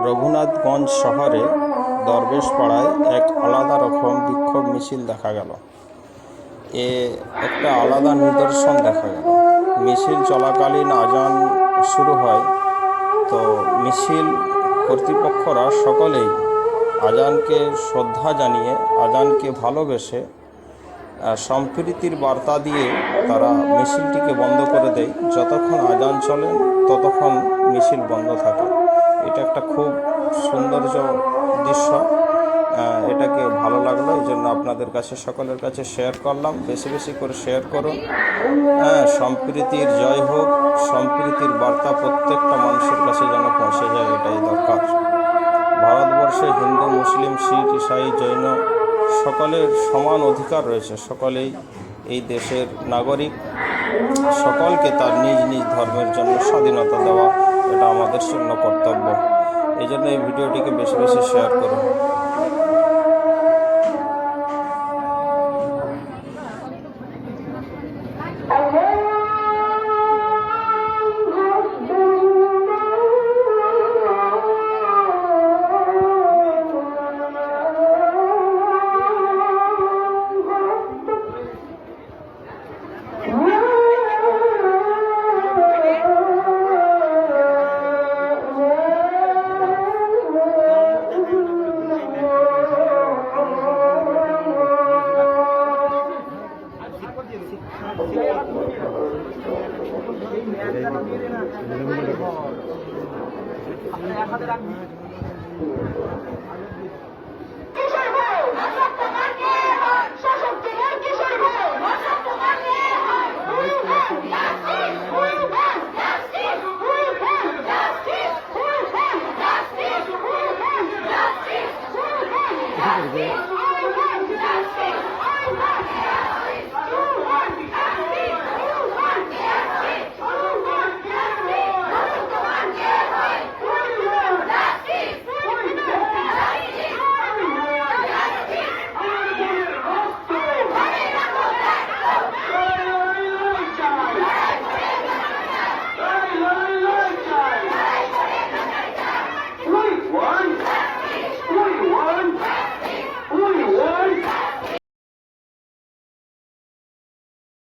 রঘুনাথগঞ্জ শহরে দরবেশপাড়ায় এক আলাদা রকম বিক্ষোভ মিছিল দেখা গেল। একটা আলাদা নিদর্শন দেখা গেল। মিছিল চলাকালীন আজান শুরু হয়, তো মিছিল কর্তৃপক্ষরা সকলেই আজানকে শ্রদ্ধা জানিয়ে, আজানকে ভালোবেসে সম্প্রীতির বার্তা দিয়ে তারা মিছিলটিকে বন্ধ করে দেয়। যতক্ষণ আজান চলেন ততক্ষণ মিছিল বন্ধ থাকে। এটা একটা খুব সৌন্দর্য দৃশ্য। এটাকে ভালো লাগলো, এই জন্য আপনাদের কাছে, সকলের কাছে শেয়ার করলাম। বেশি বেশি করে শেয়ার করুন। সম্প্রীতির জয় হোক, সম্প্রীতির বার্তা প্রত্যেকটা মানুষের কাছে যেন পৌঁছে যায়, এটাই দরকার। ভারতবর্ষে হিন্দু, মুসলিম, শিখ, ইসাই, জৈন সকলের সমান অধিকার রয়েছে। সকলেই এই দেশের নাগরিক। সকলকে তার নিজ নিজ ধর্মের জন্য স্বাধীনতা দেওয়া, এটা আমাদের জন্য কর্তব্য। এই জন্য এই ভিডিওটিকে বেশি বেশি শেয়ার করুন। এক হাতে রাখবি।